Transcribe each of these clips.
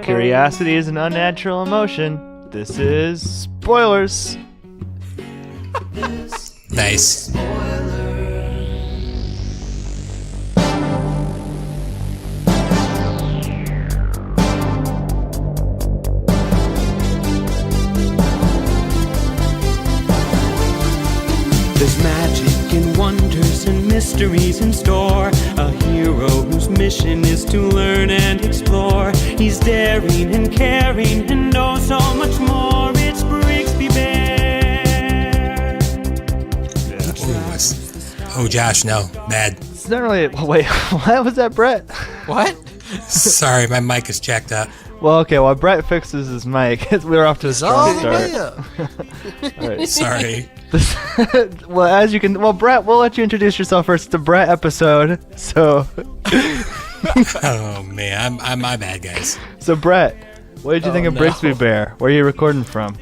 curiosity is an unnatural emotion. This is Spoilers. Nice. There's magic and wonders and mysteries in store. A hero whose mission is to learn and explore. He's daring and caring and oh so much more. It's Brigsby Bear. Oh, Josh, no. Bad. It's not really... Wait, what was that, Brett? What? Sorry, my mic is jacked up. Well, okay, while Brett fixes his mic, we're off to a strong start. All right. Sorry. Well, as you can... Well, Brett, we'll let you introduce yourself first. It's a Brett episode, so... Oh, man. I'm my bad, guys. So, Brett, what did you think of Brigsby Bear? Where are you recording from?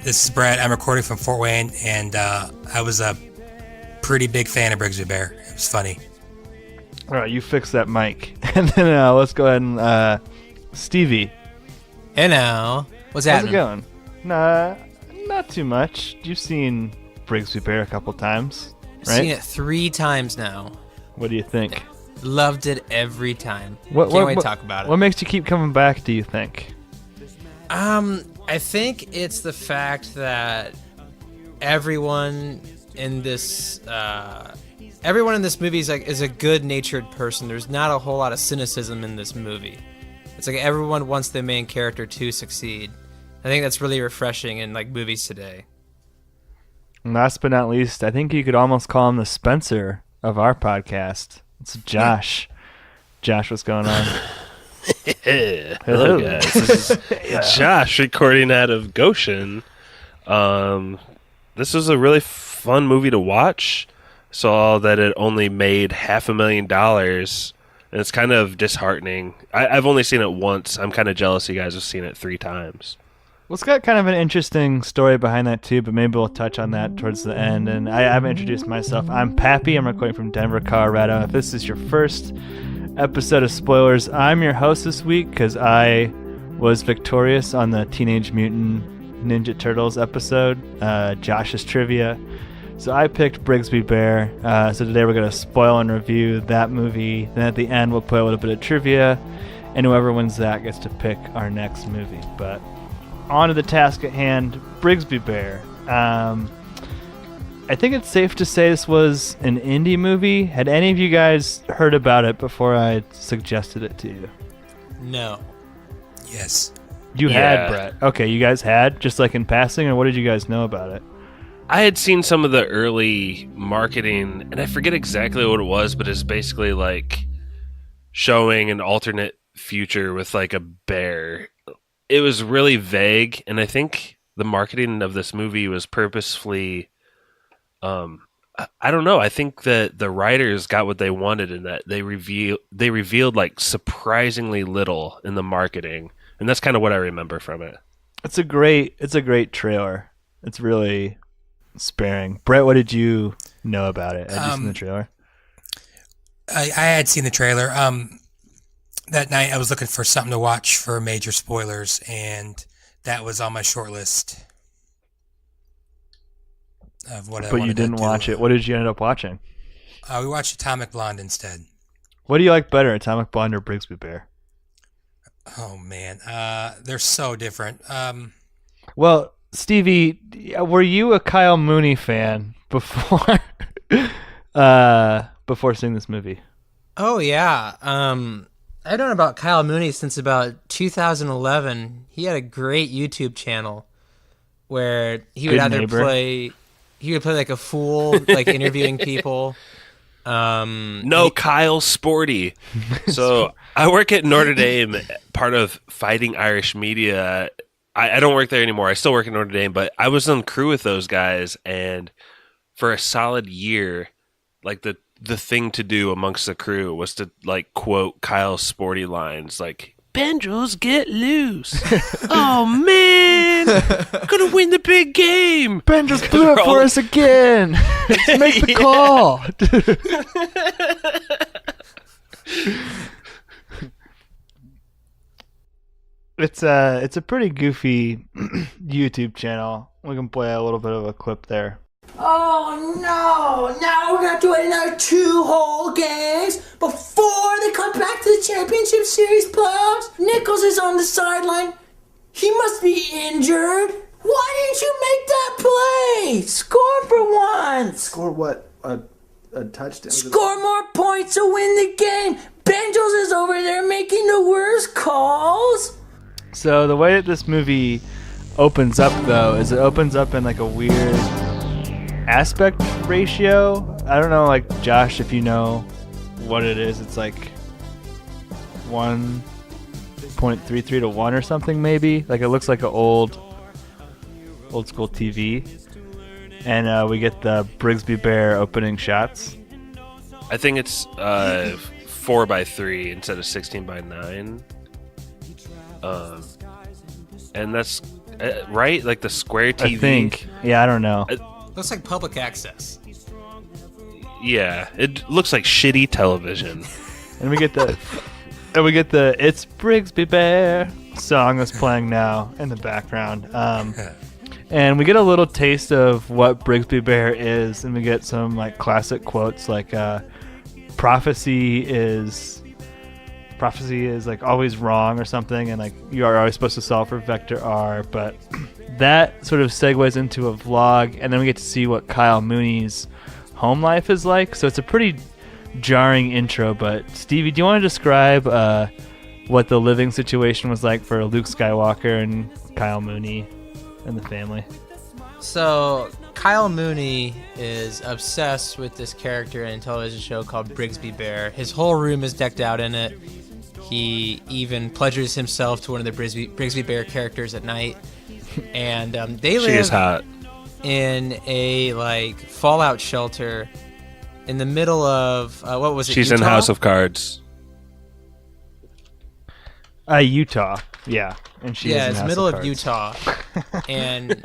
This is Brett. I'm recording from Fort Wayne, and I was a pretty big fan of Brigsby Bear. It was funny. All right, you fix that mic. And then let's go ahead and... Stevie. Hey now. What's How's happening? it going? Nah, not too much. You've seen Brigsby Bear a couple times, right? Seen it 3 times now. What do you think? Loved it every time. What Can't wait to talk about it. What makes you keep coming back, do you think? I think it's the fact that everyone in this movie is a good-natured person. There's not a whole lot of cynicism in this movie. It's like everyone wants the main character to succeed. I think that's really refreshing in like movies today. And last but not least, I think you could almost call him the Spencer of our podcast. It's Josh. Josh, what's going on? Hello, guys. This is Josh recording out of Goshen. This was a really fun movie to watch. Saw that it only made $500,000, and it's kind of disheartening. I've only seen it once. I'm kind of jealous you guys have seen it 3 times. Well, it's got kind of an interesting story behind that, too, but maybe we'll touch on that towards the end. And I haven't introduced myself. I'm Pappy. I'm recording from Denver, Colorado. If this is your first episode of Spoilers, I'm your host this week because I was victorious on the Teenage Mutant Ninja Turtles episode, Josh's Trivia. So I picked Brigsby Bear. So today we're going to spoil and review that movie. Then at the end, we'll play a little bit of trivia. And whoever wins that gets to pick our next movie. But... on to the task at hand, Brigsby Bear. I think it's safe to say this was an indie movie. Had any of you guys heard about it before I suggested it to you? No. Yes. You had, Brett. Okay, you guys had, just like in passing, or what did you guys know about it? I had seen some of the early marketing, and I forget exactly what it was, but it's basically like showing an alternate future with like a bear. It was really vague, and I think the marketing of this movie was purposefully, I don't know. I think that the writers got what they wanted in that they revealed like surprisingly little in the marketing, and that's kind of what I remember from it. It's a great trailer. It's really sparing. Brett, what did you know about it? Had you seen the trailer? I had seen the trailer. That night I was looking for something to watch for major spoilers, and that was on my short list of what I wanted to do. But you didn't watch it. What did you end up watching? We watched Atomic Blonde instead. What do you like better, Atomic Blonde or Brigsby Bear? Oh, man. They're so different. Well, Stevie, were you a Kyle Mooney fan before seeing this movie? Oh yeah. I've known about Kyle Mooney since about 2011. He had a great YouTube channel where he would play like a fool, like interviewing people. Kyle Sporty. So I work at Notre Dame, part of Fighting Irish Media. I don't work there anymore. I still work at Notre Dame, but I was on crew with those guys, and for a solid year, like the thing to do amongst the crew was to like quote Kyle's sporty lines like, "Pendrils get loose." "Oh man, gonna win the big game." Pendrils blew it for us again. Let's make the call. It's a pretty goofy YouTube channel. We can play a little bit of a clip there. Oh no! Now we're gonna do another 2 whole games before they come back to the championship series playoffs. Nichols is on the sideline. He must be injured. Why didn't you make that play? Score for once. Score what? A touchdown? Score more points to win the game. Benjels is over there making the worst calls. So the way that this movie opens up, though, is it opens up in like a weird aspect ratio. I don't know, like Josh, if you know what it is. It's like 1.33 to 1 or something, maybe. Like it looks like an old school TV. And we get the Brigsby Bear opening shots. I think it's 4:3 instead of 16:9. And that's right, like the square TV. I think. Yeah, I don't know. Looks like public access. Yeah, it looks like shitty television. And we get the "It's Brigsby Bear" song that's playing now in the background. And we get a little taste of what Brigsby Bear is, and we get some like classic quotes like prophecy is like always wrong or something, and like you are always supposed to solve for vector R. But that sort of segues into a vlog, and then we get to see what Kyle Mooney's home life is like. So it's a pretty jarring intro. But Stevie, do you want to describe what the living situation was like for Luke Skywalker and Kyle Mooney and the family? So Kyle Mooney is obsessed with this character in a television show called Brigsby Bear. His whole room is decked out in it. He even pledges himself to one of the Brigsby Bear characters at night. And they She is live hot. in a like fallout shelter in the middle of what was it? She's Utah? in House of Cards. Utah, yeah, and she's in it's House middle of Cards. Utah, and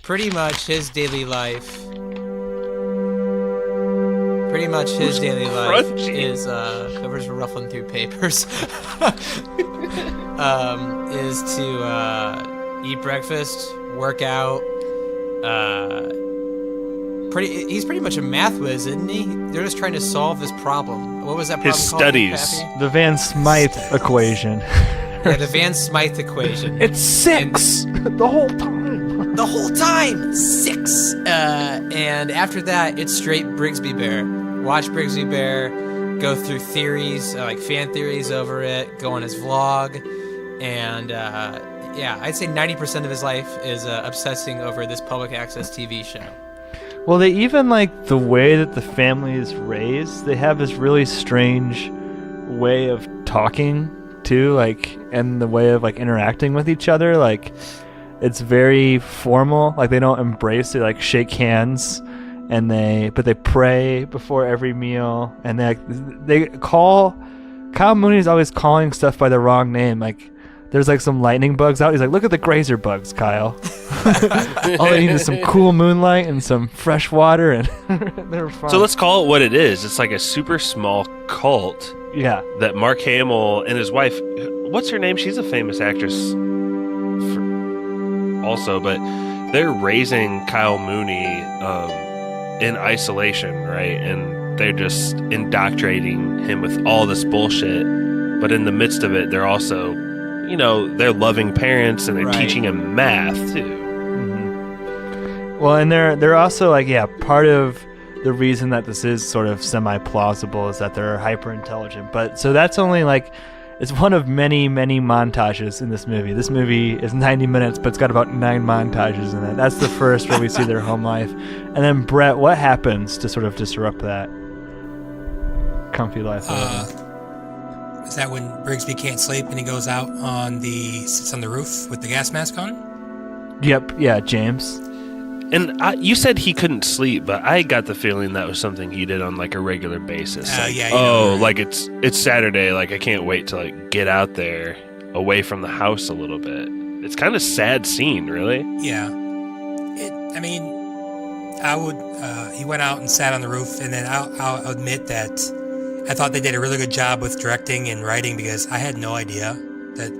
pretty much his daily life. crunchy? Is covers ruffling through papers. Is to eat breakfast, work out. He's pretty much a math whiz, isn't he? They're just trying to solve this problem. What was that problem His called, studies. Pappy? The Van Smythe equation. Yeah, the Van Smythe equation. It's 6 the whole time. The whole time, 6. And after that, it's straight Brigsby Bear. Watch Brigsby Bear go through theories, like fan theories over it, go on his vlog, and I'd say 90% of his life is obsessing over this public access TV show. Well, they even like the way that the family is raised. They have this really strange way of talking too, like, and the way of like interacting with each other. Like, it's very formal. Like, they don't embrace it, like shake hands, but they pray before every meal, and they call. Kyle Mooney's always calling stuff by the wrong name. Like, there's like some lightning bugs out. He's like, look at the grazer bugs, Kyle. All they need is some cool moonlight and some fresh water, and they're fine. So let's call it what it is. It's like a super small cult. Yeah. That Mark Hamill and his wife, what's her name? She's a famous actress also, but they're raising Kyle Mooney in isolation, right? And they're just indoctrinating him with all this bullshit. But in the midst of it, they're also, they're loving parents, and they're teaching him math too. Well, and they're also like, part of the reason that this is sort of semi-plausible is that they're hyper intelligent. But so that's only like, it's one of many, many montages in this movie. This movie is 90 minutes, but it's got about 9 montages in it. That's the first where we see their home life. And then Brett, what happens to sort of disrupt that comfy life? Is that when Brigsby can't sleep and he goes out sits on the roof with the gas mask on? Yep. Yeah, James. And you said he couldn't sleep, but I got the feeling that was something he did on like a regular basis. Like it's Saturday, like I can't wait to like get out there away from the house a little bit. It's kind of sad scene, really. Yeah. He went out and sat on the roof, and then I'll admit that I thought they did a really good job with directing and writing, because I had no idea that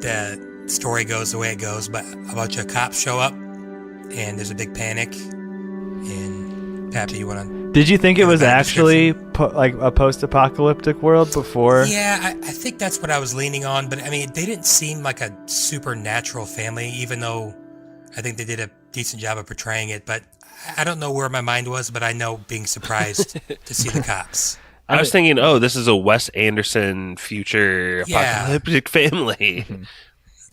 the story goes the way it goes, but a bunch of cops show up, and there's a big panic. And Pappy, you want to? Did you think it give a was better actually like a post-apocalyptic world before? Yeah, I think that's what I was leaning on, but I mean, they didn't seem like a supernatural family, even though I think they did a decent job of portraying it, but I don't know where my mind was, but I know being surprised to see the cops. I was thinking, this is a Wes Anderson future apocalyptic family.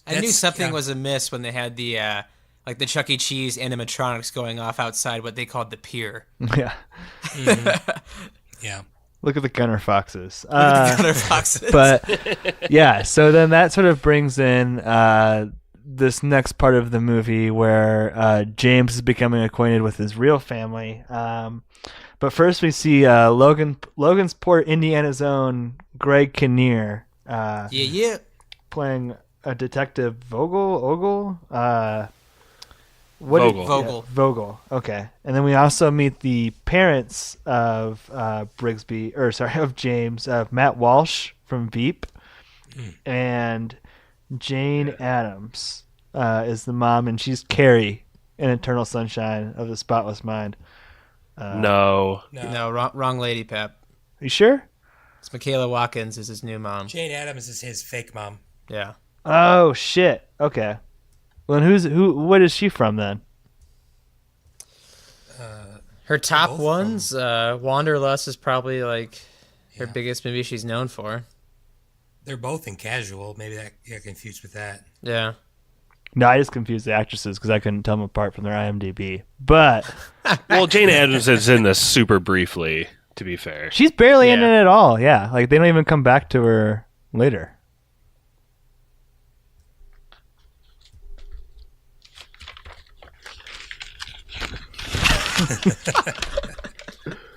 I knew something was amiss when they had the like the Chuck E. Cheese animatronics going off outside what they called the pier. Yeah. Yeah. Look at the Gunner Foxes. Gunner Foxes. But yeah, so then that sort of brings in this next part of the movie where James is becoming acquainted with his real family. But first we see Logansport, Indiana's own Greg Kinnear. Playing a detective Vogel. Vogel. Vogel. Okay. And then we also meet the parents of of James, Matt Walsh from Veep, and Jane Addams is the mom, and she's Carrie in Eternal Sunshine of the Spotless Mind. No, wrong lady, Pep. You sure? It's Michaela Watkins is his new mom. Jane Addams is his fake mom. Yeah. Oh shit. Okay. Well, then what is she from then? Her top ones, Wanderlust is probably like her biggest movie she's known for. They're both in Casual. Maybe that got confused with that. Yeah. No, I just confused the actresses because I couldn't tell them apart from their IMDb. But well, Jane Addams is in this super briefly, to be fair. She's barely in it at all. Yeah, like they don't even come back to her later.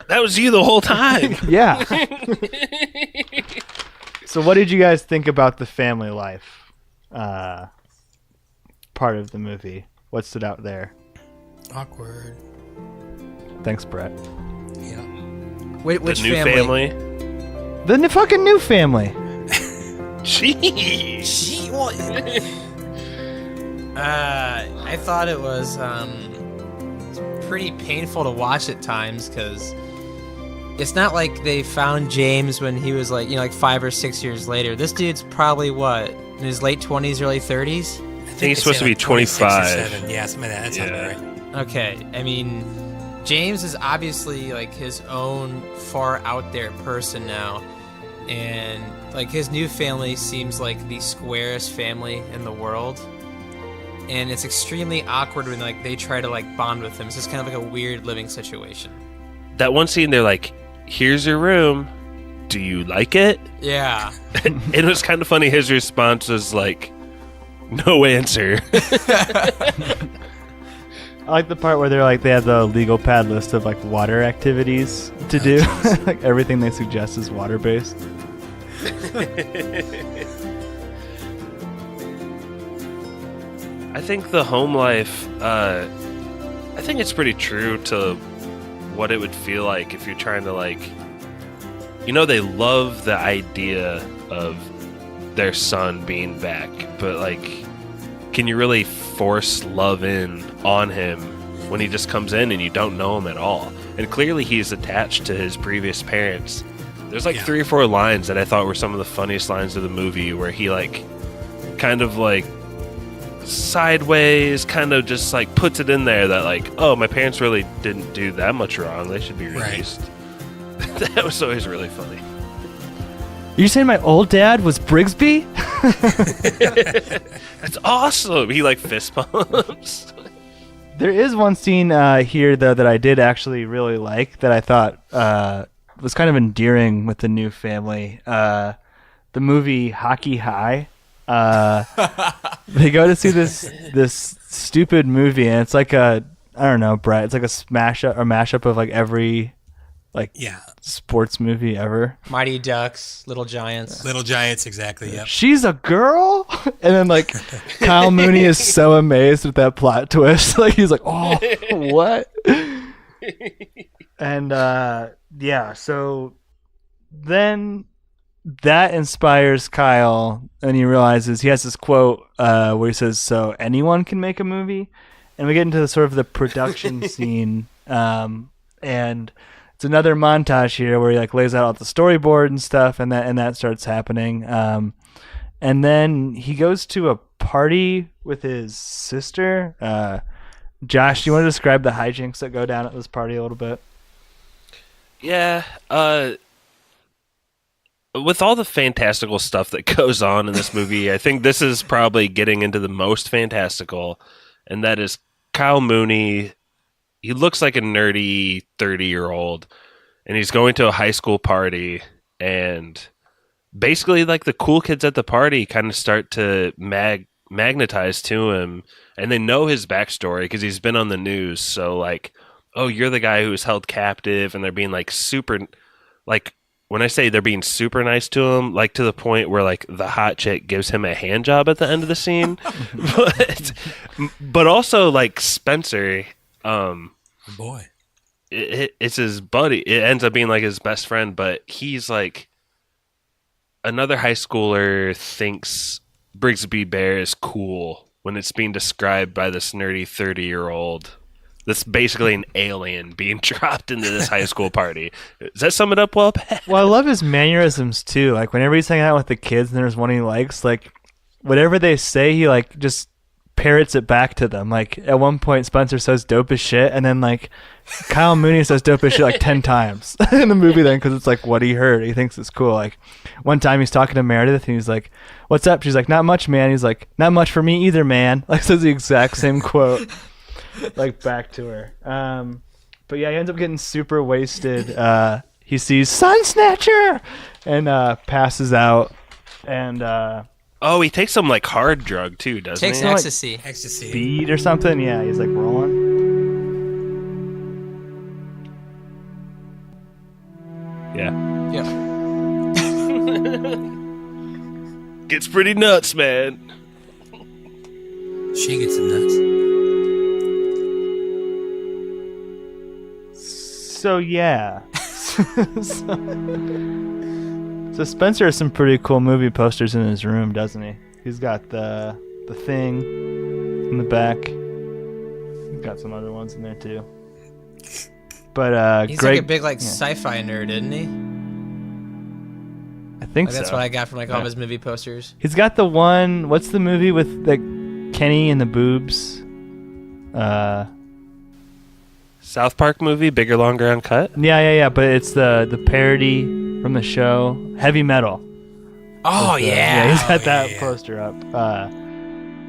That was you the whole time. Yeah. So what did you guys think about the family life part of the movie? What stood out there? Awkward. Thanks, Brett. Yeah. Which the new family? The fucking new family. Jeez. I thought it was pretty painful to watch at times because it's not like they found James when he was like 5 or 6 years later. This dude's probably in his late 20s, early 30s. I think he's supposed to be 25. Yeah, something like that. That sounds about right. Okay, I mean, James is obviously like his own far out there person now, and like his new family seems like the squarest family in the world. And it's extremely awkward when like they try to like bond with him. It's just kind of like a weird living situation. That one scene, they're like, "Here's your room. Do you like it?" Yeah. It was kind of funny. His response was like, "No answer." I like the part where they're like they have the legal pad list of like water activities to do. Like everything they suggest is water based. I think the home life, I think it's pretty true to what it would feel like if you're trying to they love the idea of their son being back, but can you really force love in on him when he just comes in and you don't know him at all? And clearly he's attached to his previous parents. There's 3 or 4 lines that I thought were some of the funniest lines of the movie where he kind of sideways kind of just puts it in there that oh, my parents really didn't do that much wrong, they should be released. Right. That was always really funny. You're saying my old dad was Brigsby? That's awesome. He fist bumps. There is one scene here though that I did actually really like that I thought was kind of endearing with the new family. The movie Hockey High. They go to see this stupid movie, and it's like I don't know, Brett. It's like a mashup of every sports movie ever. Mighty Ducks, Little Giants. Little Giants, exactly. Yep. She's a girl, and then Kyle Mooney is so amazed with that plot twist. He's like, oh, what? And so then that inspires Kyle, and he realizes he has this quote where he says, "So anyone can make a movie," and we get into the sort of the production scene, and it's another montage here where he like lays out all the storyboard and stuff, and that starts happening, and then he goes to a party with his sister. Josh, do you want to describe the hijinks that go down at this party a little bit? Yeah, with all the fantastical stuff that goes on in this movie, I think this is probably getting into the most fantastical, and that is Kyle Mooney. He looks like a nerdy 30-year-old, and he's going to a high school party, and basically, like, the cool kids at the party kind of start to magnetize to him, and they know his backstory because he's been on the news. So, like, oh, you're the guy who was held captive, and they're being, like, super, like, when I say they're being super nice to him, like to the point where like the hot chick gives him a hand job at the end of the scene, but also like Spencer, Boy, it's his buddy. It ends up being like his best friend, but he's like another high schooler thinks Brigsby Bear is cool when it's being described by this nerdy 30-year-old. That's basically an alien being dropped into this high school party. Does that sum it up well, Pat? Well, I love his mannerisms too. Like whenever he's hanging out with the kids and there's one he likes, like whatever they say, he like just parrots it back to them. Like at one point, Spencer says "dope as shit," and then like Kyle Mooney says "dope as shit" like 10 times in the movie. Then because it's like what he heard, he thinks it's cool. Like one time he's talking to Meredith and he's like, "What's up?" She's like, "Not much, man." He's like, "Not much for me either, man." Like says the exact same quote. Like back to her. But yeah, he ends up getting super wasted. He sees Sun Snatcher and passes out. And oh, he takes some like hard drug too, doesn't Takes he? ecstasy. ecstasy. speed or something. Yeah, he's like rolling. Yeah. Yeah. Gets pretty nuts, man. She gets some nuts. So yeah. So Spencer has some pretty cool movie posters in his room, doesn't he? He's got the Thing in the back. He's got some other ones in there too. But He's Greg, like a big sci-fi nerd, isn't he? I think Like, that's so. what I got from like all of his movie posters. He's got the one. What's the movie with like Kenny and the boobs? South Park movie, Bigger, Longer, Uncut. Yeah. But it's the parody from the show Heavy Metal. Oh Yeah, he's got that yeah. poster up.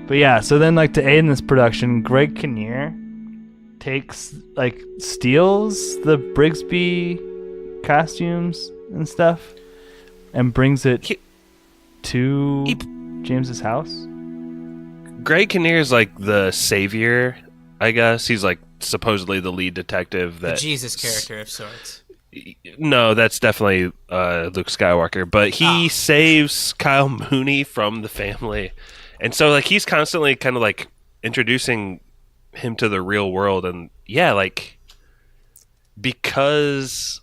But yeah, so then like to aid in this production, Greg Kinnear steals the Brigsby costumes and stuff and brings it to James's house. Greg Kinnear is like the savior, I guess. He's like supposedly the lead detective The that Jesus character of sorts. No, that's definitely Luke Skywalker, but he saves Kyle Mooney from the family. And so like he's constantly kind of like introducing him to the real world, and yeah, like because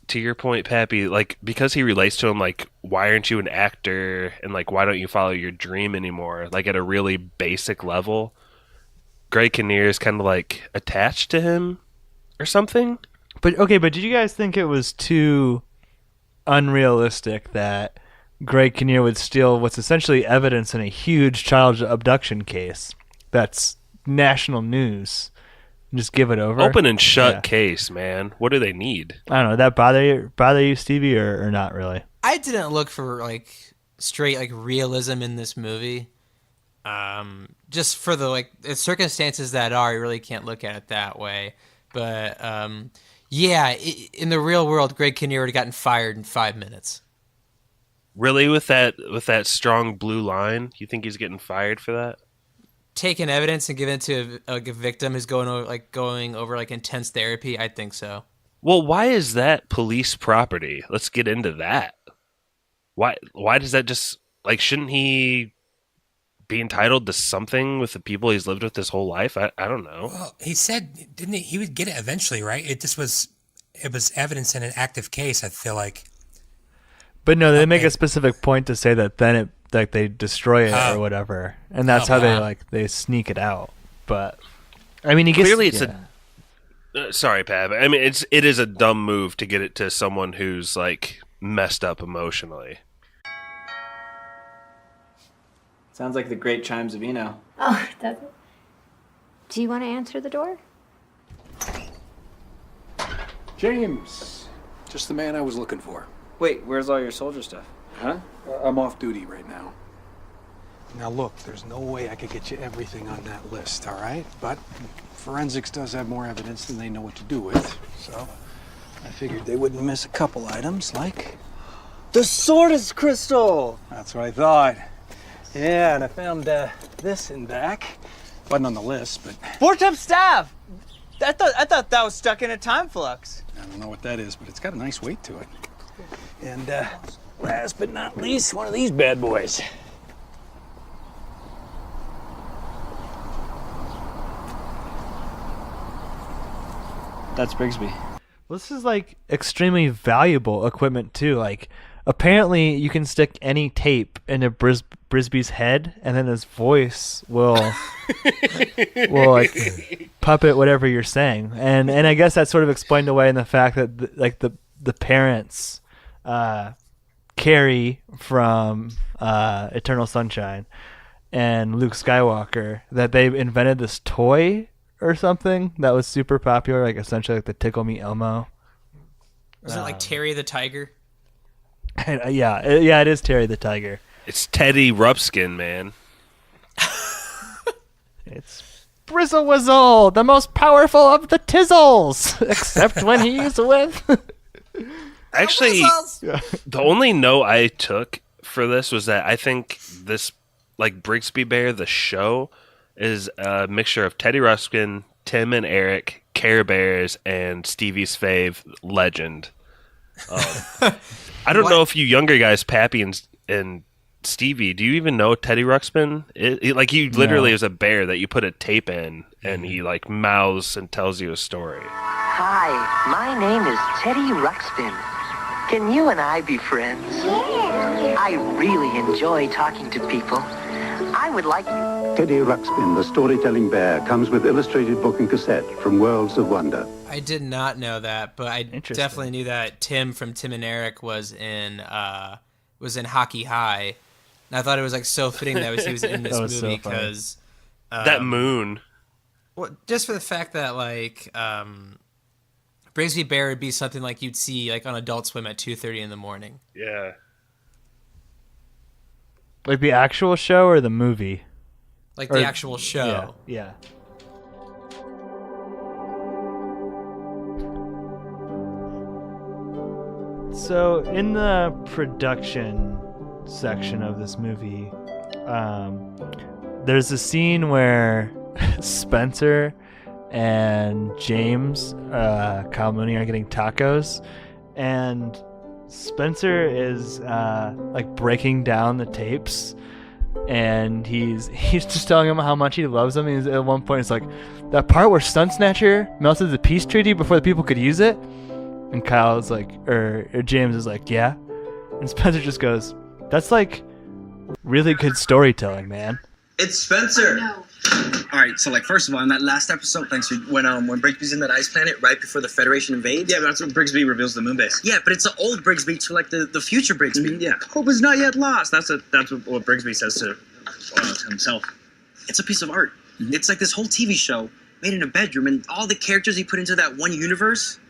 to your point, Pappy, like because he relates to him, like why aren't you an actor, and like why don't you follow your dream anymore? Like at a really basic level, Greg Kinnear is kind of like attached to him or something. But did you guys think it was too unrealistic that Greg Kinnear would steal what's essentially evidence in a huge child abduction case that's national news and just give it over? Open and shut Yeah. case, man. What do they need? I don't know. That bother you, Stevie, or not really? I didn't look for like straight like realism in this movie. Just for the circumstances that are, you really can't look at it that way. But yeah, in the real world, Greg Kinnear would have gotten fired in 5 minutes. Really, with that strong blue line, you think he's getting fired for that? Taking evidence and giving it to a victim who's going over intense therapy, I think so. Well, why is that police property? Let's get into that. Why does that just like shouldn't he be entitled to something with the people he's lived with his whole life? I don't know. Well, he said, didn't he would get it eventually, right? It was evidence in an active case, I feel like. But no, they make Okay. a specific point to say that then they destroy it or whatever, and that's how they sneak it out. But I mean, he gets Clearly, it's sorry, Pab. I mean, it is a dumb move to get it to someone who's like messed up emotionally. Sounds like the great chimes of Eno. Oh, does it? Do you want to answer the door? James, just the man I was looking for. Wait, where's all your soldier stuff? Huh? I'm off duty right now. Now look, there's no way I could get you everything on that list, all right? But forensics does have more evidence than they know what to do with, so I figured they wouldn't miss a couple items, like... The Sordis crystal! That's what I thought. Yeah, and I found this in back. Wasn't on the list, but... Four-tip staff! I thought that was stuck in a time flux. I don't know what that is, but it's got a nice weight to it. And last but not least, one of these bad boys. That's Brigsby. This is like extremely valuable equipment too. Like apparently you can stick any tape into Brisby's head, and then his voice will like puppet whatever you're saying. And I guess that's sort of explained away in the fact that the parents, Carrie from Eternal Sunshine and Luke Skywalker, that they invented this toy or something that was super popular, like essentially like the Tickle Me Elmo. Is it like Terry the Tiger? Yeah, it is Terry the Tiger. It's Teddy Ruxpin, man. It's Brizzle Wizzle, the most powerful of the Tizzles, except when he's with... Actually, the only note I took for this was that I think this, like Brigsby Bear, the show, is a mixture of Teddy Ruxpin, Tim and Eric, Care Bears, and Stevie's fave, Legend. I don't know if you younger guys, Pappy and Stevie, do you even know Teddy Ruxpin? Like, he literally is a bear that you put a tape in, and he, like, mouths and tells you a story. Hi, my name is Teddy Ruxpin. Can you and I be friends? Yeah. I really enjoy talking to people. I would like... Teddy Ruxpin, the storytelling bear, comes with illustrated book and cassette from Worlds of Wonder. I did not know that, but I definitely knew that Tim from Tim and Eric was in Hockey High. And I thought it was like so fitting that he was in this movie because that moon. Well, just for the fact that like Brigsby Bear would be something like you'd see like on Adult Swim at 2:30 in the morning. Yeah. Like the actual show or the movie? Like the actual show. Yeah. So in the production section of this movie, there's a scene where Spencer and James, Kyle Mooney, are getting tacos, and Spencer is like breaking down the tapes, and he's just telling him how much he loves them. He's at one point, it's like that part where Sun Snatcher melted the peace treaty before the people could use it, and Kyle's like, or James is like, yeah, and Spencer just goes, that's like really good storytelling, man. It's Spencer. All right, so like first of all, in that last episode, thanks for when Brigsby's in that ice planet right before the Federation invades. Yeah, but that's when Brigsby reveals the moon base. Yeah, but it's the old Brigsby to like the future Brigsby. Yeah, hope is not yet lost. That's what Brigsby says to himself. It's a piece of art. Mm-hmm. It's like this whole TV show made in a bedroom, and all the characters he put into that one universe.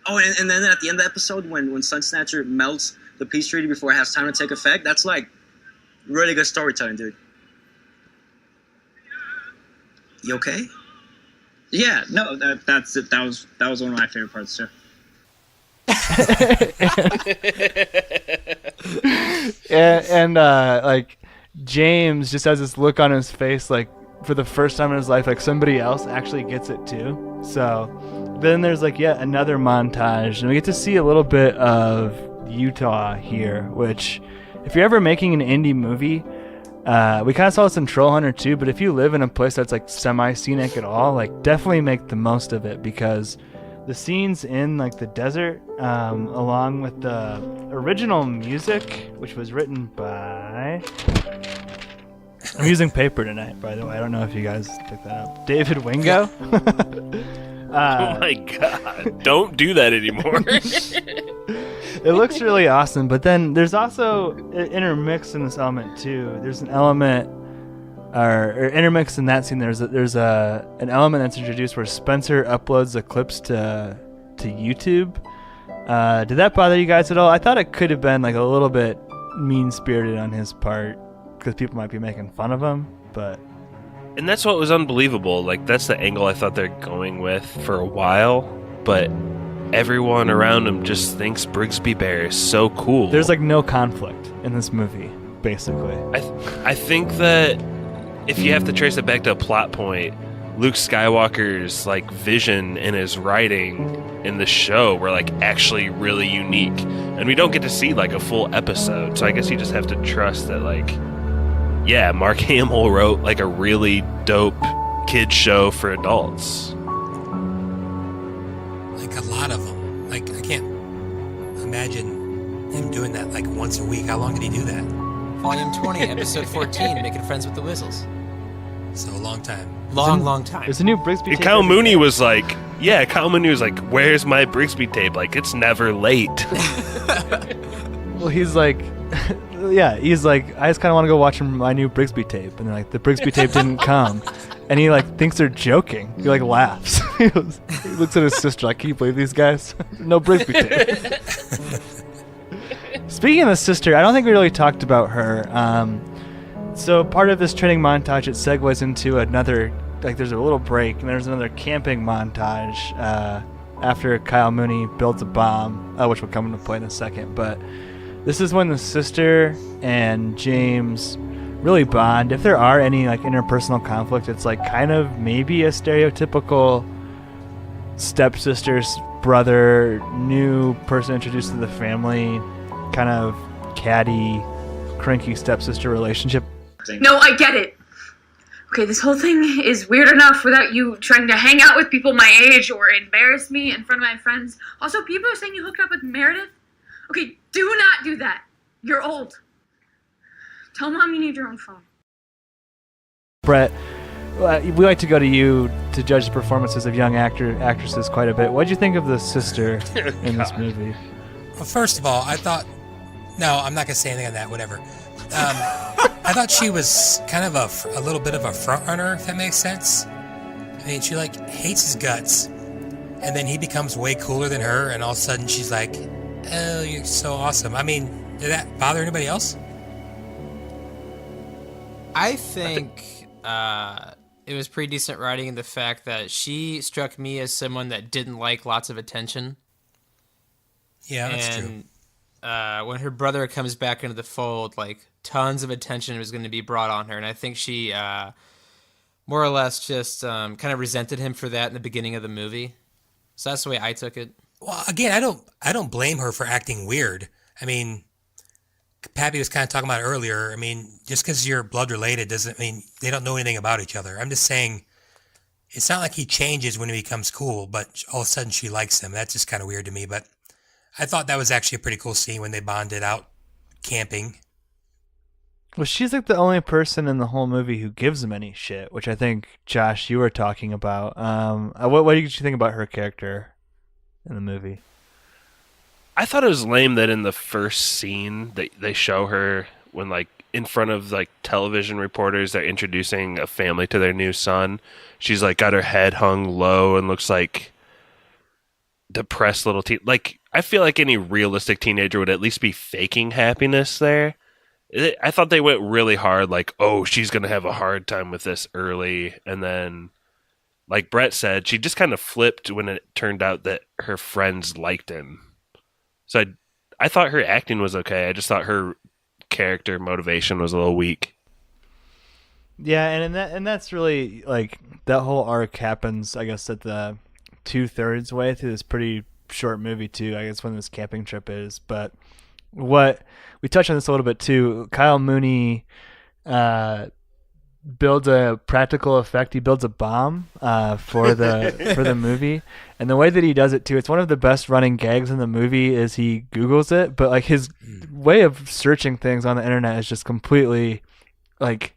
Oh, and then at the end of the episode, when Sun Snatcher melts the peace treaty before it has time to take effect, that's like really good storytelling, dude. You okay? Yeah, no, that's it. That was one of my favorite parts too. and like James just has this look on his face, like for the first time in his life, like somebody else actually gets it too. So then there's like yet another montage, and we get to see a little bit of Utah here, which if you're ever making an indie movie, we kind of saw this in Troll Hunter too, but if you live in a place that's like semi-scenic at all, like definitely make the most of it, because the scenes in like the desert, along with the original music, which was written by. I'm using paper tonight, by the way. I don't know if you guys picked that up. David Wingo. Oh my god! Don't do that anymore. It looks really awesome, but then there's also intermixed in this element too. There's an element. Or intermixed in that scene, there's an element that's introduced where Spencer uploads the clips to YouTube. Did that bother you guys at all? I thought it could have been like a little bit mean-spirited on his part because people might be making fun of him, but... And that's what was unbelievable. Like, that's the angle I thought they're going with for a while, but everyone around him just thinks Brigsby Bear is so cool. There's like no conflict in this movie, basically. I think that if you have to trace it back to a plot point, Luke Skywalker's like vision and his writing in the show were like actually really unique, and we don't get to see like a full episode. So I guess you just have to trust that, like, yeah, Mark Hamill wrote like a really dope kid show for adults. Like a lot of them. Like I can't imagine him doing that like once a week. How long did he do that? Volume 20, episode 14, Making Friends with the Weasels. So a long time. Long time. There's a new Brigsby tape. Kyle Mooney was like, where's my Brigsby tape? Like, it's never late. Well, he's like, he's like, I just kind of want to go watch my new Brigsby tape. And they're like, the Brigsby tape didn't come. And he like thinks they're joking. He like laughs. He looks at his sister like, can you believe these guys? No Brigsby tape. Speaking of the sister, I don't think we really talked about her. So part of this training montage, it segues into another, like there's a little break, and there's another camping montage after Kyle Mooney builds a bomb, which will come into play in a second. But this is when the sister and James really bond. If there are any like interpersonal conflict, it's like kind of maybe a stereotypical stepsister's brother, new person introduced to the family, kind of catty, cranky stepsister relationship. No, I get it. Okay, this whole thing is weird enough without you trying to hang out with people my age or embarrass me in front of my friends. Also, people are saying you hooked up with Meredith. Okay, do not do that. You're old. Tell Mom you need your own phone. Brett, we like to go to you to judge the performances of young actresses quite a bit. What did you think of the sister in this movie? Well, first of all, I thought... No, I'm not going to say anything on that, whatever. I thought she was kind of a little bit of a front runner, if that makes sense. I mean, she like hates his guts, and then he becomes way cooler than her, and all of a sudden she's like, "Oh, you're so awesome." I mean, did that bother anybody else? I think it was pretty decent writing in the fact that she struck me as someone that didn't like lots of attention. Yeah, that's true. When her brother comes back into the fold, like tons of attention was going to be brought on her, and I think she more or less just kind of resented him for that in the beginning of the movie. So that's the way I took it. Well, again, I don't blame her for acting weird. I mean, Pappy was kind of talking about it earlier. I mean, just because you're blood related doesn't mean they don't know anything about each other. I'm just saying, it's not like he changes when he becomes cool, but all of a sudden she likes him. That's just kind of weird to me, but I thought that was actually a pretty cool scene when they bonded out camping. Well, she's like the only person in the whole movie who gives him any shit, which I think, Josh, you were talking about. What did you think about her character in the movie? I thought it was lame that in the first scene they show her when, like, in front of like television reporters, they're introducing a family to their new son. She's like got her head hung low and looks like depressed little teen. Like, I feel like any realistic teenager would at least be faking happiness there. I thought they went really hard, like, oh, she's going to have a hard time with this early. And then, like Brett said, she just kind of flipped when it turned out that her friends liked him. So I thought her acting was okay. I just thought her character motivation was a little weak. Yeah, and that's really, like, that whole arc happens, I guess, at the 2/3 way through this pretty short movie, too. I guess when this camping trip is. But what we touched on this a little bit too. Kyle Mooney builds a practical effect. He builds a bomb for the movie, and the way that he does it too, it's one of the best running gags in the movie. Is he Googles it, but like his way of searching things on the internet is just completely like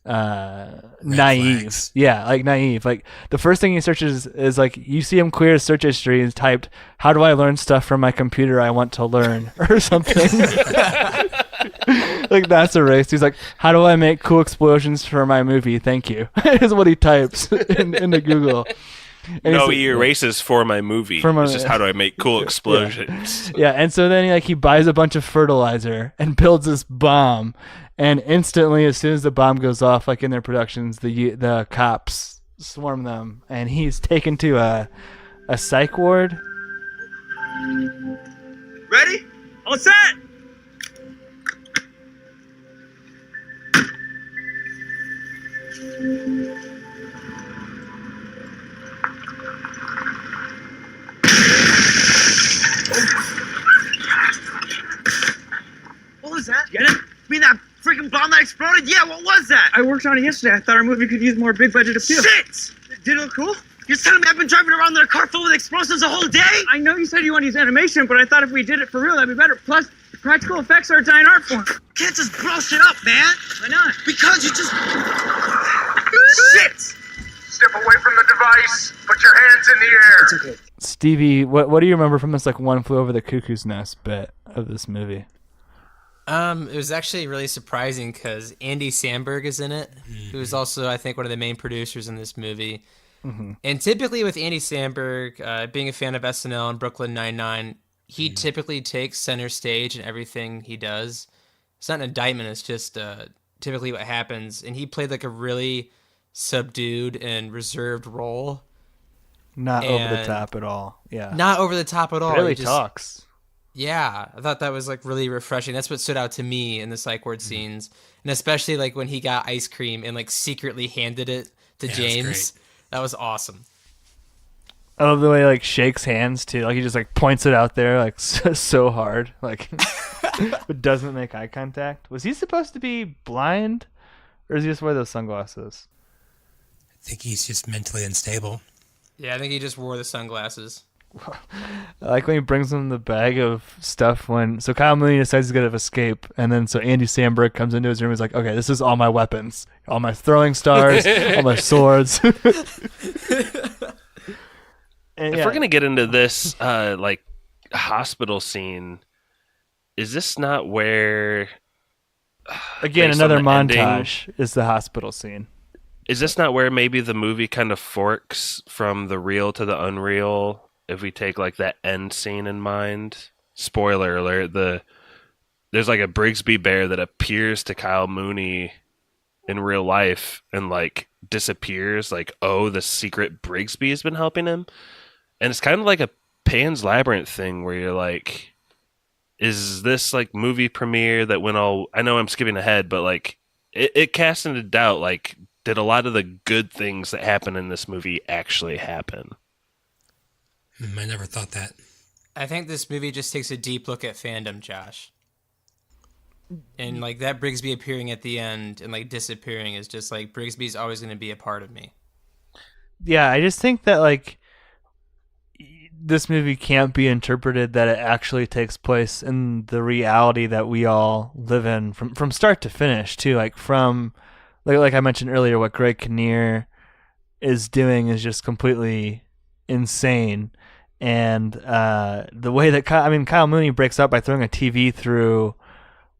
naive. Flags. Yeah, like naive. Like the first thing he searches is like you see him clear his search history and typed, "How do I learn stuff from my computer I want to learn?" or something. Like that's a race. He's like, "How do I make cool explosions for my movie? Thank you." Is what he types into Google. And No, he erases for my movie. It's just how do I make cool explosions? Yeah, and so then he buys a bunch of fertilizer and builds this bomb, and instantly, as soon as the bomb goes off, like in their productions, the cops swarm them, and he's taken to a psych ward. Ready? All set! What was that? Get it? You mean that freaking bomb that exploded? Yeah, what was that? I worked on it yesterday. I thought our movie could use more big budget appeal. Shit! Did it look cool? You're telling me I've been driving around in a car full with explosives the whole day? I know you said you want to use animation, but I thought if we did it for real, that'd be better. Plus, practical effects are a giant art form. Can't just blow shit up, man. Why not? Because you just... Shit! Step away from the device. Put your hands in the air. It's okay. Stevie, what do you remember from this like One Flew Over the Cuckoo's Nest bit of this movie? It was actually really surprising because Andy Samberg is in it, who is also, I think, one of the main producers in this movie. Mm-hmm. And typically with Andy Samberg, being a fan of SNL and Brooklyn Nine-Nine, he typically takes center stage in everything he does. It's not an indictment, it's just typically what happens. And he played like a really subdued and reserved role. Not over the top at all. Yeah. Not over the top at all. Barely He just talks. Yeah, I thought that was like really refreshing. That's what stood out to me in the psych ward scenes, and especially like when he got ice cream and like secretly handed it to James. That was awesome. I love the way he like shakes hands too. Like he just like points it out there like so hard, like but doesn't make eye contact. Was he supposed to be blind, or is he just wear those sunglasses? I think he's just mentally unstable. Yeah, I think he just wore the sunglasses. I like when he brings him the bag of stuff so Kyle Mooney decides he's gonna escape, and then so Andy Samberg comes into his room and is like, okay, this is all my weapons, all my throwing stars, all my swords. And if we're gonna get into this like hospital scene, is this not where again based on another the montage ending, is the hospital scene? Is this not where maybe the movie kind of forks from the real to the unreal? If we take like that end scene in mind, spoiler alert, there's like a Brigsby bear that appears to Kyle Mooney in real life and like disappears. Like, oh, the secret Brigsby has been helping him, and it's kind of like a Pan's Labyrinth thing where you're like, is this like movie premiere that went all? I know I'm skipping ahead, but like it casts into doubt. Like, did a lot of the good things that happen in this movie actually happen? I never thought that. I think this movie just takes a deep look at fandom, Josh. And like that Brigsby appearing at the end and like disappearing is just like Brigsby's always going to be a part of me. Yeah, I just think that like this movie can't be interpreted that it actually takes place in the reality that we all live in from start to finish too. Like from like I mentioned earlier, what Greg Kinnear is doing is just completely insane. And the way that Kyle Mooney breaks up by throwing a TV through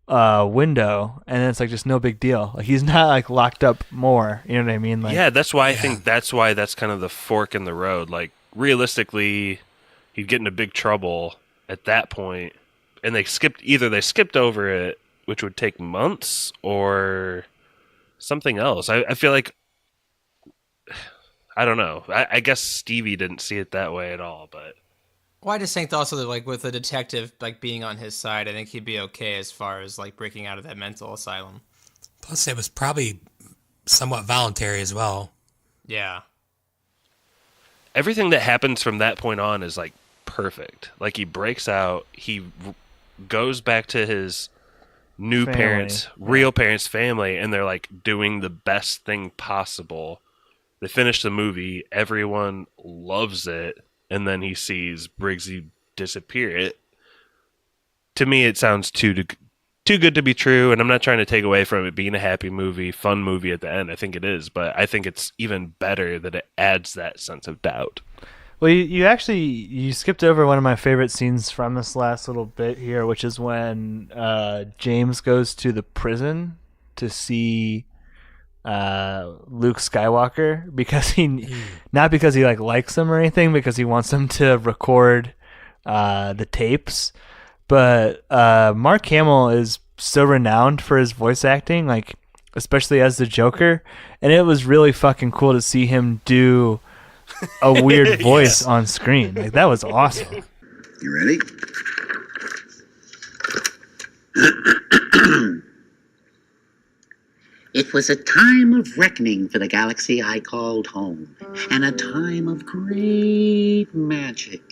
a window, and then it's like just no big deal. Like he's not like locked up more. You know what I mean? Like, yeah, that's why I think that's kind of the fork in the road. Like realistically, he'd get into big trouble at that point, and they skipped over it, which would take months, or something else. I feel like. I don't know. I guess Stevie didn't see it that way at all, but. Well, I just think also that like with the detective like being on his side, I think he'd be okay as far as like breaking out of that mental asylum. Plus, it was probably somewhat voluntary as well. Yeah. Everything that happens from that point on is like perfect. Like he breaks out, he goes back to his new family. parents, real parents' family, and they're like doing the best thing possible. They finish the movie, everyone loves it, and then he sees Brigsby disappear. To me, it sounds too good to be true, and I'm not trying to take away from it being a happy movie, fun movie at the end. I think it is, but I think it's even better that it adds that sense of doubt. Well, you skipped over one of my favorite scenes from this last little bit here, which is when James goes to the prison to see Luke Skywalker because not because he likes him or anything, because he wants him to record the tapes. But Mark Hamill is so renowned for his voice acting, especially as the Joker, and it was really fucking cool to see him do a weird voice on screen. That was awesome. You ready? It was a time of reckoning for the galaxy I called home, and a time of great magic.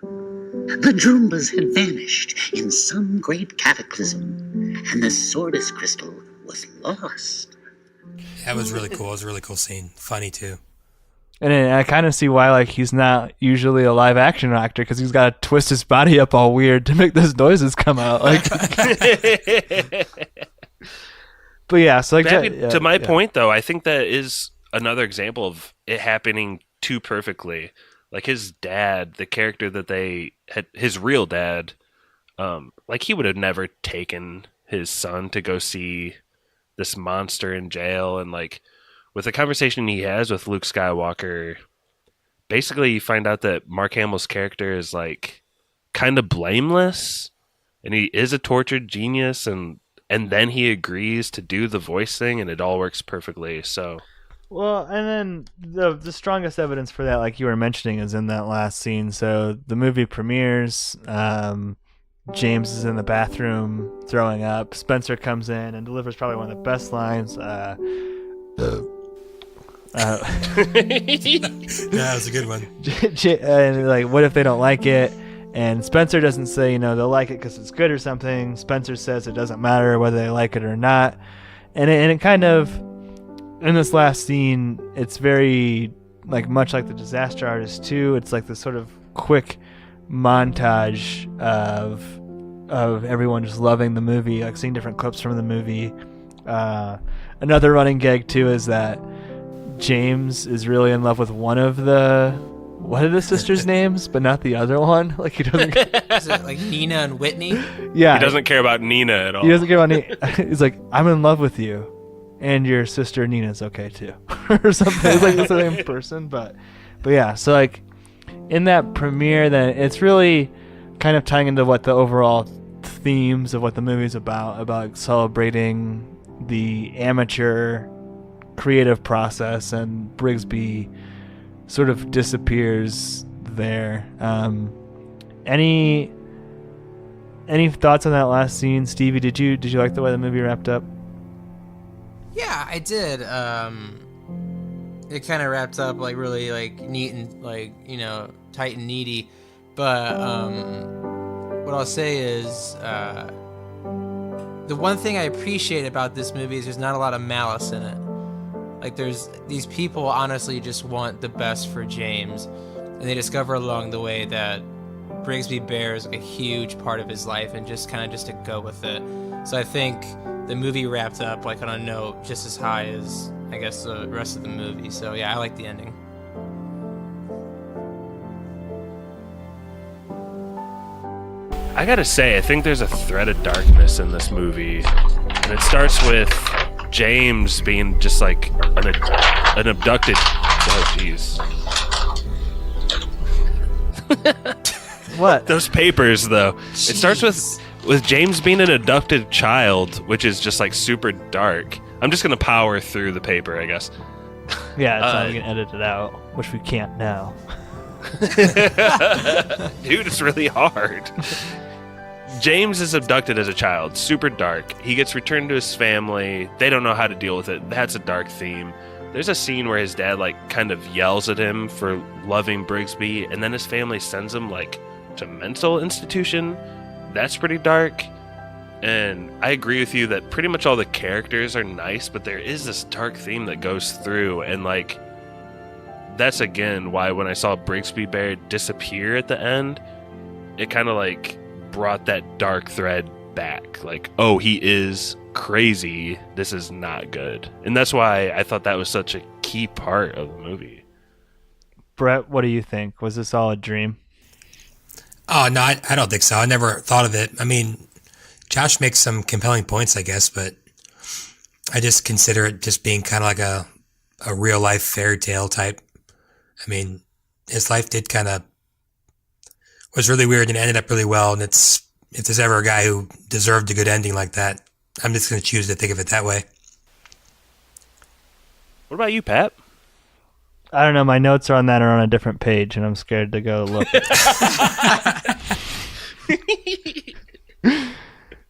The Droombas had vanished in some great cataclysm, and the Sordis crystal was lost. That was really cool. It was a really cool scene. Funny, too. And I kind of see why he's not usually a live action actor, because he's got to twist his body up all weird to make those noises come out. But yeah, so to my point though, I think that is another example of it happening too perfectly. His dad, the character that they had, his real dad, he would have never taken his son to go see this monster in jail, and with the conversation he has with Luke Skywalker, basically you find out that Mark Hamill's character is kind of blameless, and he is a tortured genius, and then he agrees to do the voice thing, and it all works perfectly. So, well, and then the strongest evidence for that, like you were mentioning, is in that last scene. So the movie premieres. James is in the bathroom throwing up. Spencer comes in and delivers probably one of the best lines. That was a good one. And what if they don't like it? And Spencer doesn't say, they'll like it because it's good or something. Spencer says it doesn't matter whether they like it or not. And it kind of, in this last scene, it's very, much like The Disaster Artist 2. It's this sort of quick montage of everyone just loving the movie, seeing different clips from the movie. Another running gag, too, is that James is really in love with one of the sisters' names, but not the other one. He doesn't. Is it Nina and Whitney? Yeah, he doesn't care about Nina at all. He doesn't care about Nina. He's I'm in love with you, and your sister Nina's okay too, or something. It's the same person, but yeah. So in that premiere, then it's really kind of tying into what the overall themes of what the movie's about celebrating the amateur creative process, and Brigsby sort of disappears there. Any thoughts on that last scene, Stevie? Did you like the way the movie wrapped up? Yeah, I did. It kind of wrapped up really neat and tight and needy. But what I'll say is the one thing I appreciate about this movie is there's not a lot of malice in it. There's these people honestly just want the best for James, and they discover along the way that Brigsby bears a huge part of his life, and just to go with it. So I think the movie wrapped up on a note just as high as I guess the rest of the movie. So yeah, I like the ending. I gotta say, I think there's a thread of darkness in this movie, and it starts with James being just an abducted. Oh, jeez. What? Those papers, though. Jeez. It starts with James being an abducted child, which is just super dark. I'm just gonna power through the paper, I guess. Yeah, it's not we can edit it out, which we can't now. Dude, it's really hard. James is abducted as a child, super dark. He gets returned to his family. They don't know how to deal with it. That's a dark theme. There's a scene where his dad kind of yells at him for loving Brigsby, and then his family sends him to mental institution. That's pretty dark. And I agree with you that pretty much all the characters are nice, but there is this dark theme that goes through, and like that's again why when I saw Brigsby Bear disappear at the end, it kind of like brought that dark thread back. Like, oh, he is crazy. This is not good. And that's why I thought that was such a key part of the movie. Brett, what do you think? Was this all a dream? Oh, no, I don't think so. I never thought of it. I mean, Josh makes some compelling points, I guess, but I just consider it just being kind of like a real life fairy tale type. I mean, his life did kind of was really weird and ended up really well. And if there's ever a guy who deserved a good ending like that, I'm just going to choose to think of it that way. What about you, Pat? I don't know. My notes are on a different page, and I'm scared to go look.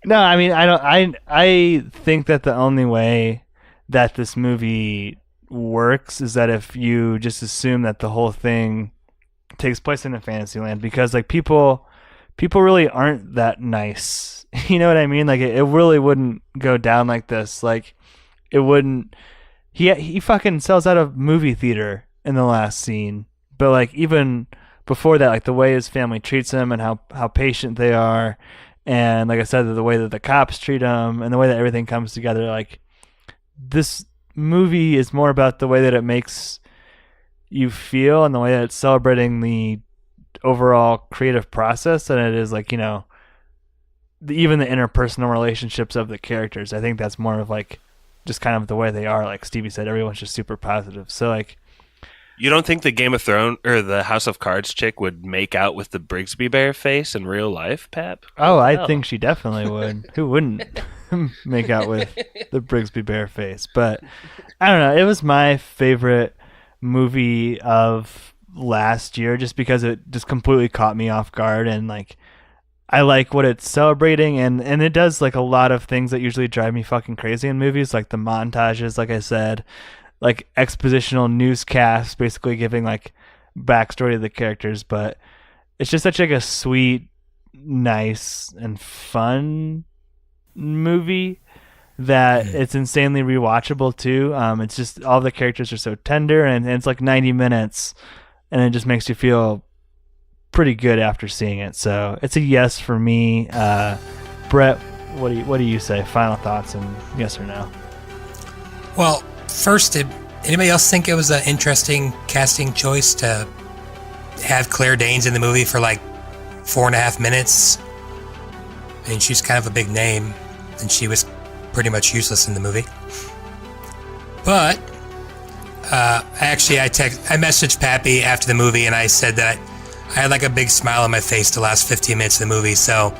No, I mean, I think that the only way that this movie works is that if you just assume that the whole thing takes place in a fantasy land, because like people really aren't that nice. You know what I mean? Like it really wouldn't go down like this. Like it wouldn't. He fucking sells out a movie theater in the last scene, but like even before that, like the way his family treats him and how patient they are. And like I said, the way that the cops treat him and the way that everything comes together, like this movie is more about the way that it makes you feel and the way that it's celebrating the overall creative process than it is like, you know, even the interpersonal relationships of the characters. I think that's more of like just kind of the way they are. Like Stevie said, everyone's just super positive. So like, you don't think the Game of Thrones or the House of Cards chick would make out with the Brigsby Bear face in real life, Pap? Oh, I think she definitely would. Who wouldn't make out with the Brigsby Bear face? But I don't know. It was my favorite movie of last year just because it just completely caught me off guard, and like I like what it's celebrating, and it does like a lot of things that usually drive me fucking crazy in movies, like the montages, like I said, like expositional newscasts basically giving like backstory to the characters. But it's just such like a sweet, nice, and fun movie that it's insanely rewatchable too. It's just all the characters are so tender, and it's like 90 minutes, and it just makes you feel pretty good after seeing it. So it's a yes for me. Brett, what do you say? Final thoughts and yes or no? Well, first, did anybody else think it was an interesting casting choice to have Claire Danes in the movie for like 4.5 minutes? I mean, she's kind of a big name, and she was pretty much useless in the movie. But I messaged Pappy after the movie, and I said that I had like a big smile on my face the last 15 minutes of the movie. So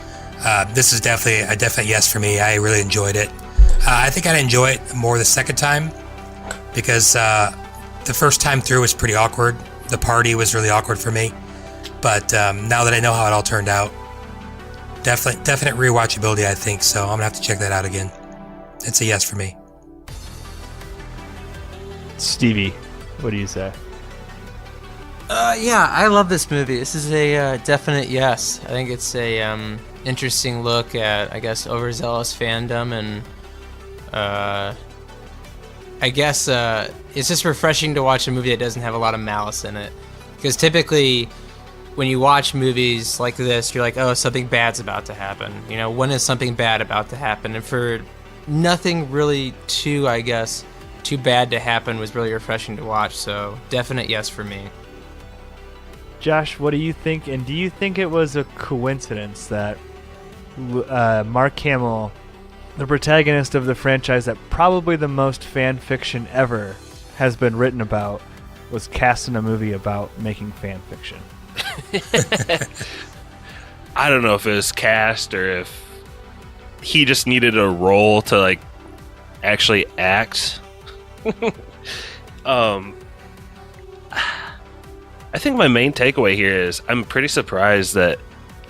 this is definitely a definite yes for me. I really enjoyed it. I think I'd enjoy it more the second time, because the first time through was pretty awkward. The party was really awkward for me. But now that I know how it all turned out, definite rewatchability, I think. So I'm going to have to check that out again. It's a yes for me. Stevie, what do you say? Yeah, I love this movie. This is a definite yes. I think it's a interesting look at, I guess, overzealous fandom, and I guess it's just refreshing to watch a movie that doesn't have a lot of malice in it. Because typically, when you watch movies like this, you're like, oh, something bad's about to happen. You know, when is something bad about to happen? And for nothing really too bad to happen was really refreshing to watch. So, definite yes for me. Josh, what do you think? And do you think it was a coincidence that Mark Hamill, the protagonist of the franchise that probably the most fan fiction ever has been written about, was cast in a movie about making fan fiction? I don't know if it was cast or if he just needed a role to like actually act. I think my main takeaway here is I'm pretty surprised that,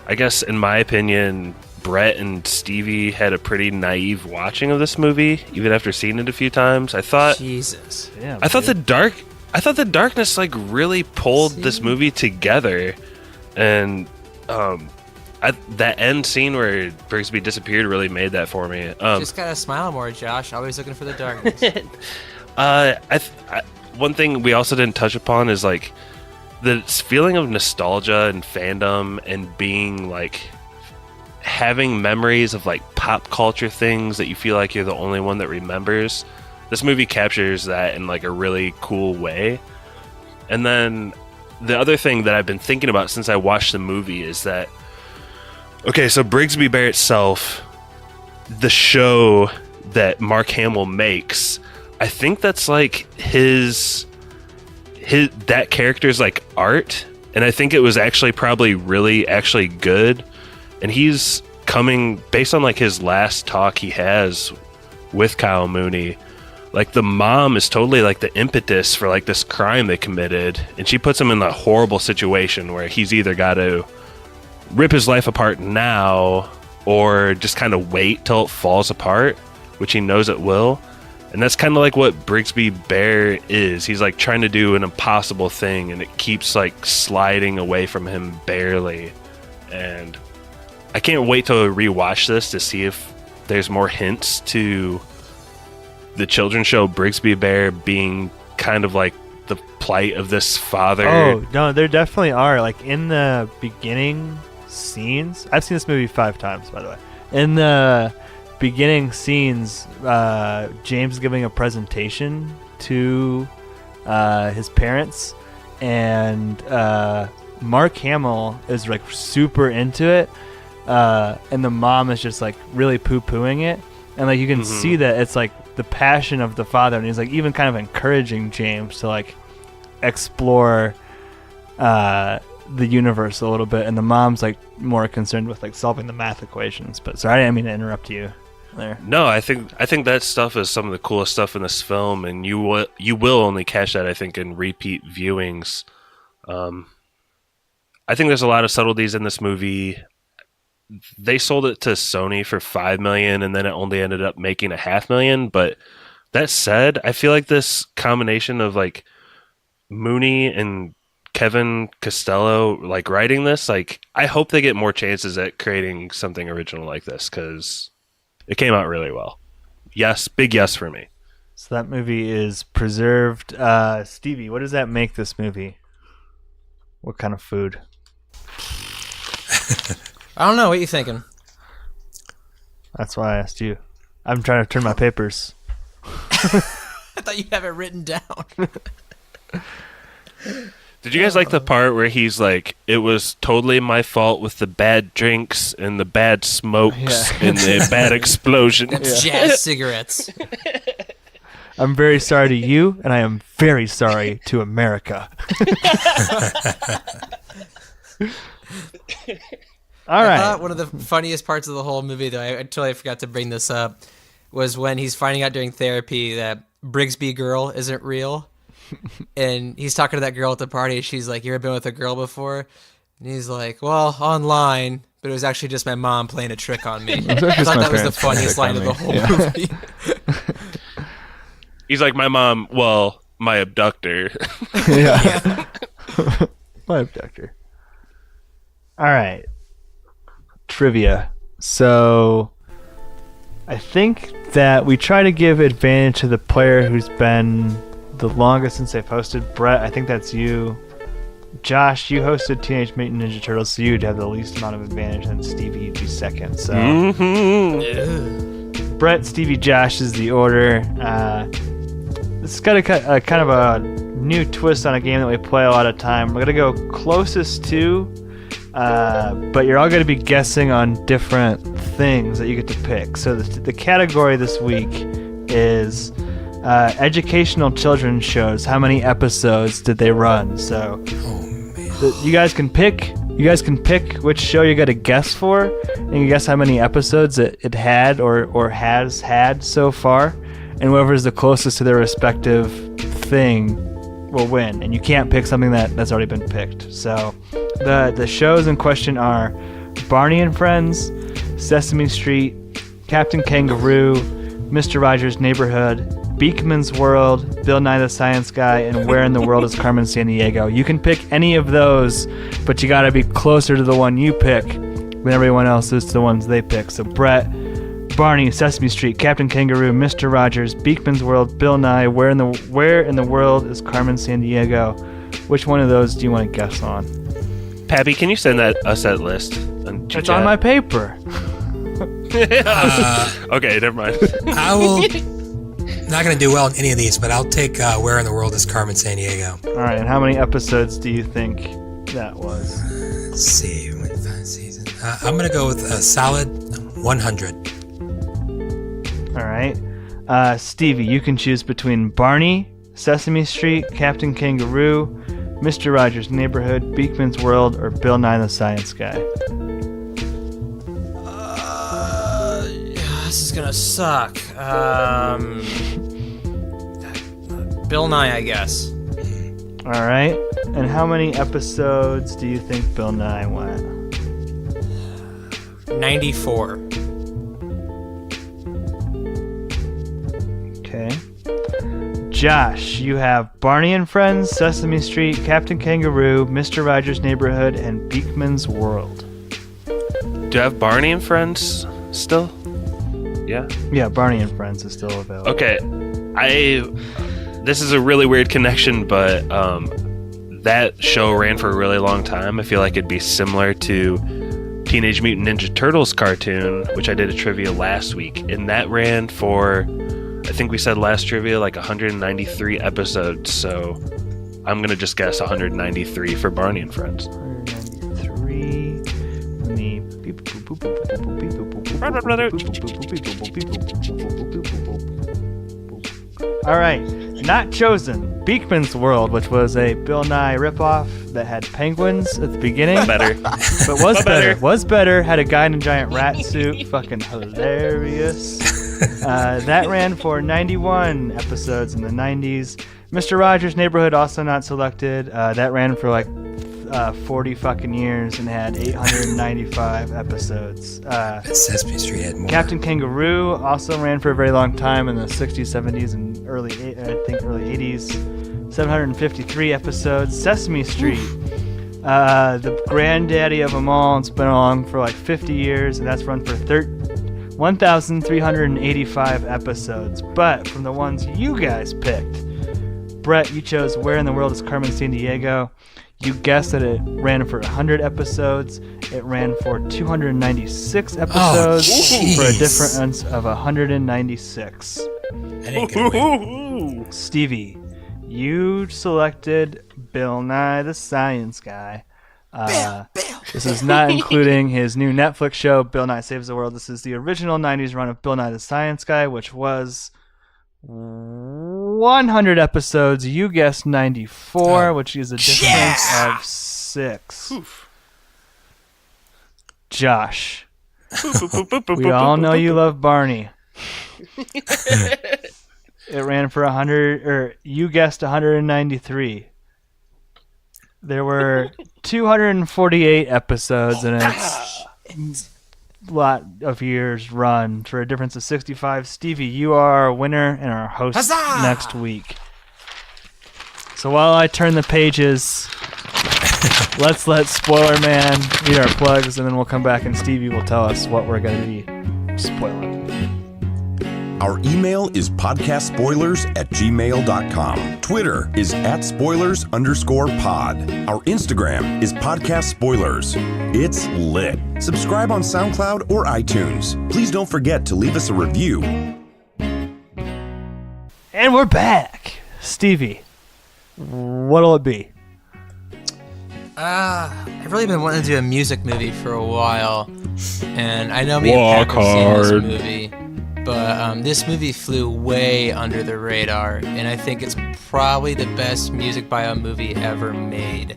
I guess in my opinion, Brett and Stevie had a pretty naive watching of this movie, even after seeing it a few times. I thought Jesus. Yeah, I thought the darkness like really pulled this movie together, and that end scene where Brigsby disappeared really made that for me. Just gotta smile more, Josh. Always looking for the darkness. One thing we also didn't touch upon is like the feeling of nostalgia and fandom and being like having memories of like pop culture things that you feel like you're the only one that remembers. This movie captures that in like a really cool way. And then the other thing that I've been thinking about since I watched the movie is that, okay, so Brigsby Bear itself, the show that Mark Hamill makes, I think that's like his that character's like art, and I think it was actually probably really actually good. And he's coming based on like his last talk he has with Kyle Mooney. Like the mom is totally like the impetus for like this crime they committed, and she puts him in a horrible situation where he's either got to rip his life apart now or just kind of wait till it falls apart, which he knows it will. And that's kind of like what Brigsby Bear is. He's like trying to do an impossible thing, and it keeps like sliding away from him barely. And I can't wait to rewatch this to see if there's more hints to the children's show Brigsby Bear being kind of like the plight of this father. Oh, no, there definitely are. Like in the beginning scenes, I've seen this movie 5 times, by the way. In the beginning scenes, James is giving a presentation to his parents, and Mark Hamill is like super into it, and the mom is just like really poo-pooing it, and like you can see that it's like the passion of the father, and he's like even kind of encouraging James to like explore the universe a little bit, and the mom's like more concerned with like solving the math equations. But sorry, I didn't mean to interrupt you there. No, I think that stuff is some of the coolest stuff in this film, and you will only catch that, I think, in repeat viewings. I think there's a lot of subtleties in this movie. They sold it to Sony for $5 million, and then it only ended up making $500,000. But that said, I feel like this combination of like Mooney and Kevin Costello like writing this, like I hope they get more chances at creating something original like this, because it came out really well. Yes, big yes for me. So that movie is preserved. Stevie, what does that make this movie? What kind of food? I don't know. What are you thinking? That's why I asked you. I'm trying to turn my papers. I thought you have it written down. Did you guys like the part where he's like, it was totally my fault with the bad drinks and the bad smokes and the bad explosions? That's jazz cigarettes. I'm very sorry to you, and I am very sorry to America. All right. I thought one of the funniest parts of the whole movie, though, I totally forgot to bring this up, was when he's finding out during therapy that Brigsby girl isn't real. And he's talking to that girl at the party. She's like, you ever been with a girl before? And he's like, well, online, but it was actually just my mom playing a trick on me. I thought that was the funniest line of the whole movie. He's like, my mom, well, my abductor. Yeah. My abductor. All right. Trivia. So I think that we try to give advantage to the player who's been the longest since they've hosted. Brett, I think that's you. Josh, you hosted Teenage Mutant Ninja Turtles, so you'd have the least amount of advantage, and Stevie, you'd be second. So Brett, Stevie, Josh is the order. This has got a kind of a new twist on a game that we play a lot of time. We're going to go closest to, but you're all going to be guessing on different things that you get to pick. So the category this week is educational children's shows. How many episodes did they run? So you guys can pick. You guys can pick which show you got to guess for, and you guess how many episodes it had or has had so far. And whoever's the closest to their respective thing will win. And you can't pick something that's already been picked. So the shows in question are Barney and Friends, Sesame Street, Captain Kangaroo, Mr. Rogers' Neighborhood, Beekman's World, Bill Nye the Science Guy, and Where in the World is Carmen Sandiego. You can pick any of those, but you got to be closer to the one you pick But everyone else is the ones they pick. So Brett, Barney, Sesame Street, Captain Kangaroo, Mr. Rogers, Beakman's World, Bill Nye, Where in the World is Carmen Sandiego? Which one of those do you want to guess on? Pappy, can you send us that list? It's on my paper. Okay, never mind. I will. Not going to do well in any of these, but I'll take Where in the World is Carmen Sandiego. All right, and how many episodes do you think that was? Let's see. 5 seasons. I'm going to go with a solid 100. All right. Stevie, you can choose between Barney, Sesame Street, Captain Kangaroo, Mr. Rogers' Neighborhood, Beakman's World, or Bill Nye the Science Guy. This is gonna suck. Bill Nye, I guess. All right. And how many episodes do you think Bill Nye went? 94. Okay. Josh, you have Barney and Friends, Sesame Street, Captain Kangaroo, Mr. Rogers' Neighborhood, and Beakman's World. Do I have Barney and Friends still? Yeah? Yeah, Barney and Friends is still available. Okay. This is a really weird connection, but that show ran for a really long time. I feel like it'd be similar to Teenage Mutant Ninja Turtles cartoon, which I did a trivia last week, and that ran for, I think we said last trivia, like 193 episodes, so I'm going to just guess 193 for Barney and Friends. 193. Let me... All right, not chosen. Beakman's World, which was a Bill Nye ripoff that had penguins at the beginning. Better. But was better. Was better. Had a guy in a giant rat suit. Fucking hilarious. That ran for 91 episodes in the 90s. Mr. Rogers' Neighborhood, also not selected. That ran for like 40 fucking years and had 895 episodes. Sesame Street had more. Captain Kangaroo also ran for a very long time in the 60s, 70s, and early 80s. 753 episodes. Sesame Street, the granddaddy of them all. It's been along for like 50 years, and that's run for 1,385 episodes. But from the ones you guys picked, Brett, you chose Where in the World is Carmen Sandiego. You guessed that it ran for 100 episodes. It ran for 296 episodes for a difference of 196. That ain't gonna win. Stevie, you selected Bill Nye the Science Guy. This is not including his new Netflix show, Bill Nye Saves the World. This is the original 90s run of Bill Nye the Science Guy, which was 100 episodes. You guessed 94, which is a difference of 6. Josh, we all know you love Barney. It ran for 100, or you guessed 193. There were 248 episodes in its lot of years run for a difference of 65. Stevie, you are our winner and our host next week. So while I turn the pages, let's let Spoiler Man read our plugs, and then we'll come back and Stevie will tell us what we're going to be spoiling. Our email is podcastspoilers@gmail.com. Twitter is @spoilers_pod. Our Instagram is podcast spoilers. It's lit. Subscribe on SoundCloud or iTunes. Please don't forget to leave us a review. And we're back. Stevie, what'll it be? I've really been wanting to do a music movie for a while, and I know me and Pat have seen this movie. But this movie flew way under the radar, and I think it's probably the best music by a movie ever made.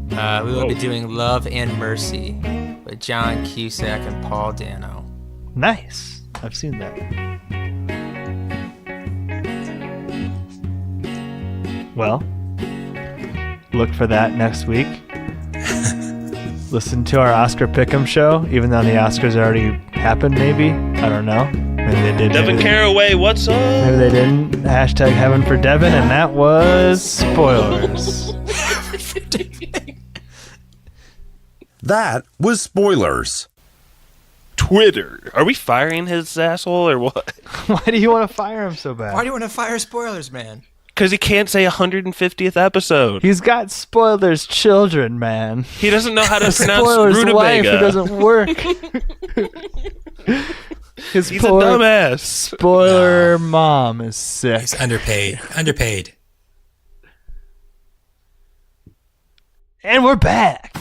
We will be doing Love and Mercy with John Cusack and Paul Dano. Nice. I've seen that. Well, look for that next week. Listen to our Oscar Pick'em show, even though the Oscars already happened, maybe. I don't know. Maybe they did. Devin Caraway, what's up? Maybe they didn't. Hashtag heaven for Devin, and that was spoilers. That was Spoilers. Twitter. Are we firing his asshole or what? Why do you want to fire him so bad? Why do you want to fire spoilers, man? Because he can't say 150th episode. He's got spoilers children, man. He doesn't know how to pronounce spoilers wife who rutabaga. doesn't work. He's a dumbass. Spoiler mom is sick. He's underpaid. Underpaid. And we're back.